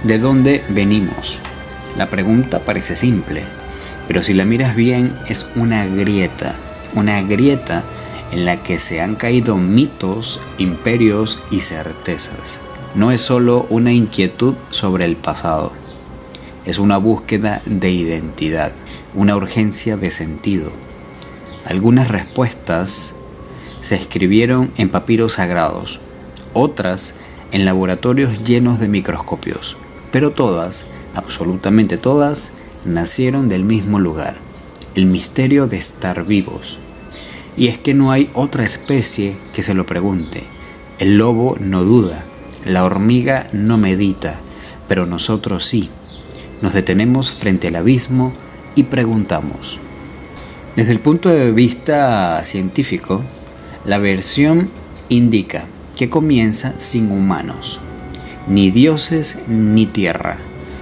¿De dónde venimos? La pregunta parece simple, pero si la miras bien es una grieta en la que se han caído mitos, imperios y certezas. No es solo una inquietud sobre el pasado, es una búsqueda de identidad, una urgencia de sentido. Algunas respuestas se escribieron en papiros sagrados, otras en laboratorios llenos de microscopios, pero todas, absolutamente todas, nacieron del mismo lugar, el misterio de estar vivos. Y es que no hay otra especie que se lo pregunte. El lobo no duda, la hormiga no medita, pero nosotros sí. Nos detenemos frente al abismo y preguntamos. Desde el punto de vista científico, la versión indica que comienza sin humanos, ni dioses ni tierra,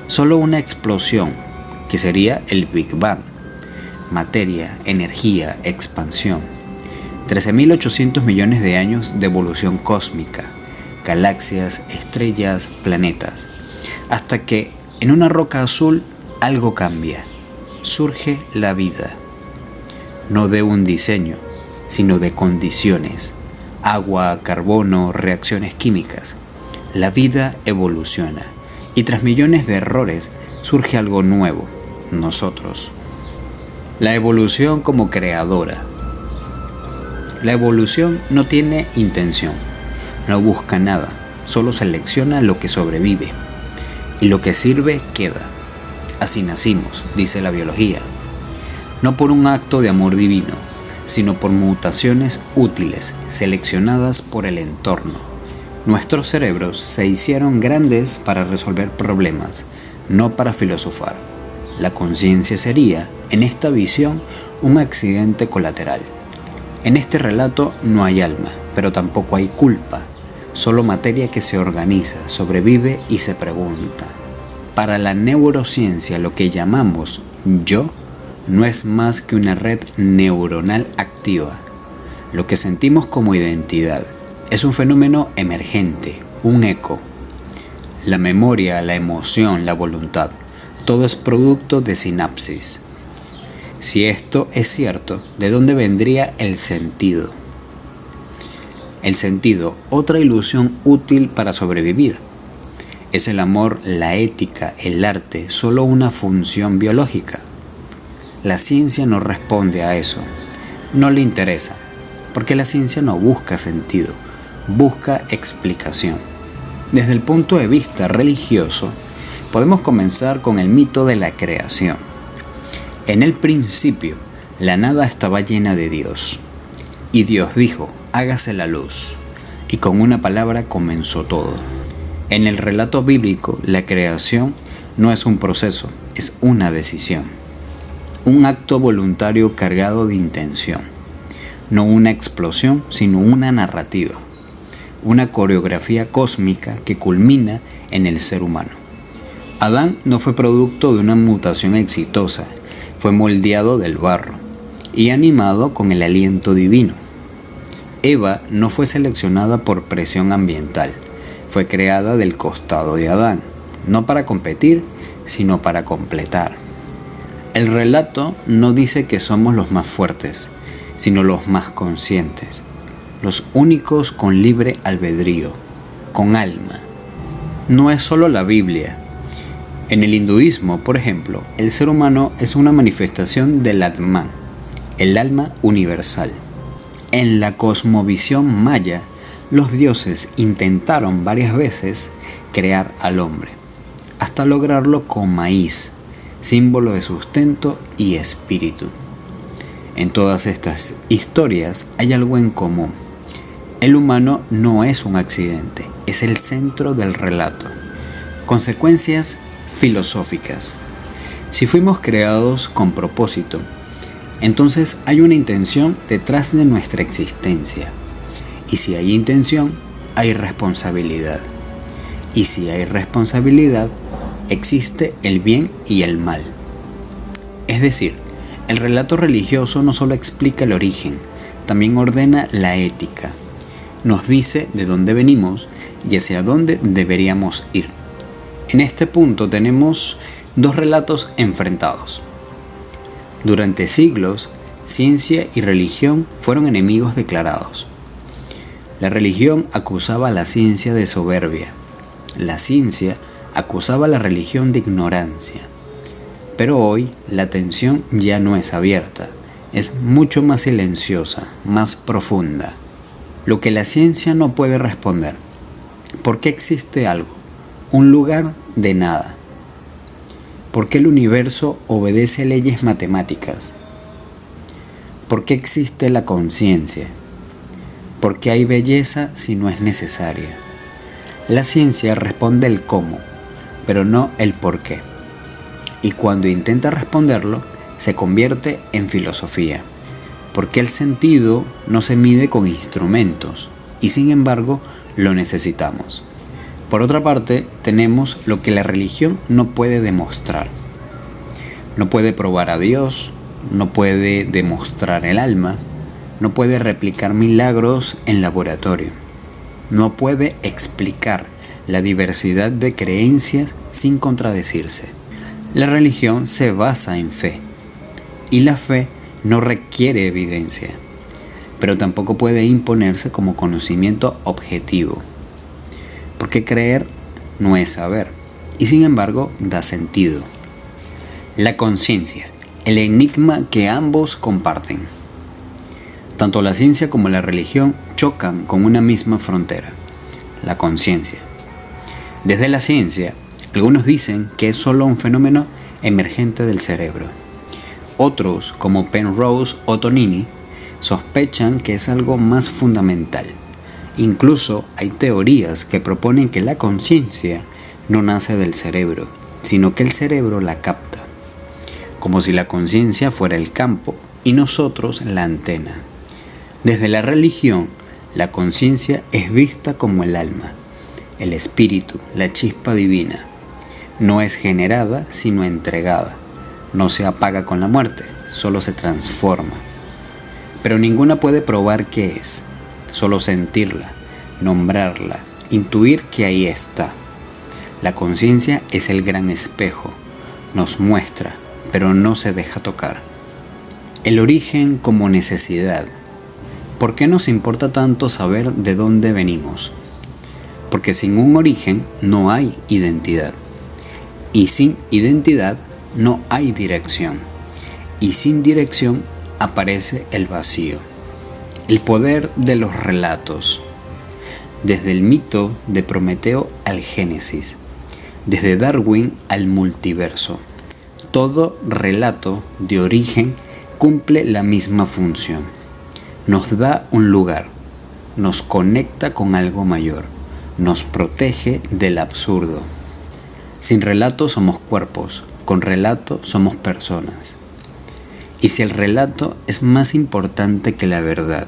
solo una explosión, que sería el Big Bang. Materia, energía, expansión. 13.800 millones de años de evolución cósmica, galaxias, estrellas, planetas, hasta que en una roca azul algo cambia, surge la vida, no de un diseño, sino de condiciones, agua, carbono, reacciones químicas. La vida evoluciona y tras millones de errores surge algo nuevo, nosotros. La evolución como creadora. La evolución no tiene intención, no busca nada, solo selecciona lo que sobrevive y lo que sirve queda. Así nacimos, dice la biología, no por un acto de amor divino, sino por mutaciones útiles seleccionadas por el entorno. Nuestros cerebros se hicieron grandes para resolver problemas, no para filosofar. La conciencia sería, en esta visión, un accidente colateral. En este relato no hay alma, pero tampoco hay culpa, solo materia que se organiza, sobrevive y se pregunta. Para la neurociencia, lo que llamamos yo no es más que una red neuronal activa. Lo que sentimos como identidad es un fenómeno emergente, un eco. La memoria, la emoción, la voluntad, todo es producto de sinapsis. Si esto es cierto, ¿de dónde vendría el sentido? El sentido, otra ilusión útil para sobrevivir. ¿Es el amor, la ética, el arte, solo una función biológica? La ciencia no responde a eso, no le interesa, porque la ciencia no busca sentido, busca explicación. Desde el punto de vista religioso, podemos comenzar con el mito de la creación. En el principio, la nada estaba llena de Dios, y Dios dijo, hágase la luz, y con una palabra comenzó todo. En el relato bíblico, la creación no es un proceso, es una decisión. Un acto voluntario cargado de intención. No una explosión, sino una narrativa. Una coreografía cósmica que culmina en el ser humano. Adán no fue producto de una mutación exitosa, fue moldeado del barro y animado con el aliento divino. Eva no fue seleccionada por presión ambiental, fue creada del costado de Adán, no para competir, sino para completar. El relato no dice que somos los más fuertes, sino los más conscientes, los únicos con libre albedrío, con alma. No es solo la Biblia. En el hinduismo, por ejemplo, el ser humano es una manifestación del Atman, el alma universal. En la cosmovisión maya, los dioses intentaron varias veces crear al hombre, hasta lograrlo con maíz, símbolo de sustento y espíritu. En todas estas historias hay algo en común. El humano no es un accidente, es el centro del relato. Consecuencias filosóficas. Si fuimos creados con propósito, entonces hay una intención detrás de nuestra existencia. Y si hay intención, hay responsabilidad. Y si hay responsabilidad, existe el bien y el mal. Es decir, el relato religioso no solo explica el origen, también ordena la ética. Nos dice de dónde venimos y hacia dónde deberíamos ir. En este punto tenemos dos relatos enfrentados. Durante siglos, ciencia y religión fueron enemigos declarados. La religión acusaba a la ciencia de soberbia. La ciencia acusaba a la religión de ignorancia. Pero hoy la tensión ya no es abierta, es mucho más silenciosa, más profunda. Lo que la ciencia no puede responder. ¿Por qué existe algo? Un lugar de nada. ¿Por qué el universo obedece leyes matemáticas? ¿Por qué existe la conciencia? ¿Por qué hay belleza si no es necesaria? La ciencia responde el cómo, pero no el por qué. Y cuando intenta responderlo, se convierte en filosofía. Porque el sentido no se mide con instrumentos, y sin embargo lo necesitamos. Por otra parte, tenemos lo que la religión no puede demostrar. No puede probar a Dios, no puede demostrar el alma, no puede replicar milagros en laboratorio, no puede explicar la diversidad de creencias sin contradecirse. La religión se basa en fe, y la fe no requiere evidencia, pero tampoco puede imponerse como conocimiento objetivo. Porque creer no es saber, y sin embargo da sentido. La conciencia, el enigma que ambos comparten. Tanto la ciencia como la religión chocan con una misma frontera, la conciencia. Desde la ciencia, algunos dicen que es solo un fenómeno emergente del cerebro. Otros, como Penrose o Tonini, sospechan que es algo más fundamental. Incluso hay teorías que proponen que la conciencia no nace del cerebro, sino que el cerebro la capta, como si la conciencia fuera el campo y nosotros la antena. Desde la religión, la conciencia es vista como el alma, el espíritu, la chispa divina. No es generada, sino entregada. No se apaga con la muerte, solo se transforma. Pero ninguna puede probar qué es. Solo sentirla, nombrarla, intuir que ahí está. La conciencia es el gran espejo, nos muestra, pero no se deja tocar. El origen como necesidad. ¿Por qué nos importa tanto saber de dónde venimos? Porque sin un origen no hay identidad. Y sin identidad no hay dirección. Y sin dirección aparece el vacío. El poder de los relatos. Desde el mito de Prometeo al Génesis. Desde Darwin al multiverso. Todo relato de origen cumple la misma función. Nos da un lugar. Nos conecta con algo mayor. Nos protege del absurdo. Sin relato somos cuerpos. Con relato somos personas. Y si el relato es más importante que la verdad,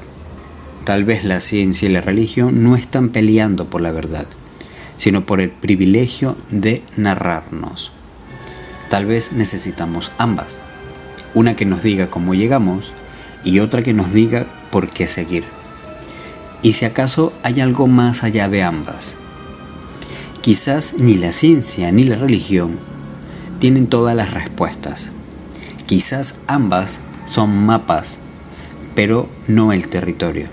tal vez la ciencia y la religión no están peleando por la verdad, sino por el privilegio de narrarnos. Tal vez necesitamos ambas, una que nos diga cómo llegamos y otra que nos diga por qué seguir. Y si acaso hay algo más allá de ambas. Quizás ni la ciencia ni la religión tienen todas las respuestas. Quizás ambas son mapas, pero no el territorio.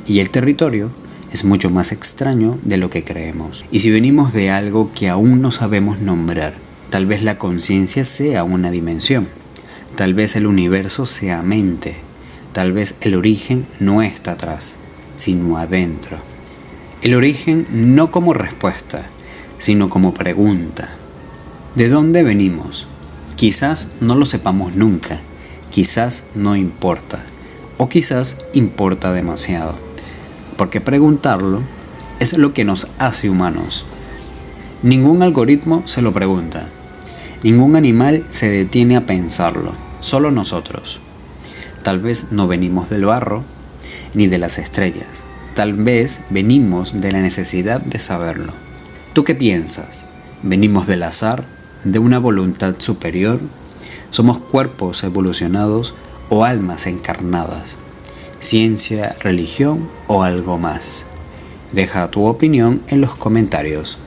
Y el territorio es mucho más extraño de lo que creemos. Y si venimos de algo que aún no sabemos nombrar, tal vez la conciencia sea una dimensión. Tal vez el universo sea mente. Tal vez el origen no está atrás, sino adentro. El origen no como respuesta, sino como pregunta. ¿De dónde venimos? Quizás no lo sepamos nunca, quizás no importa, o quizás importa demasiado, porque preguntarlo es lo que nos hace humanos. Ningún algoritmo se lo pregunta, ningún animal se detiene a pensarlo, solo nosotros. Tal vez no venimos del barro, ni de las estrellas, tal vez venimos de la necesidad de saberlo. ¿Tú qué piensas? ¿Venimos del azar? ¿De una voluntad superior? ¿Somos cuerpos evolucionados o almas encarnadas? ¿Ciencia, religión o algo más? Deja tu opinión en los comentarios.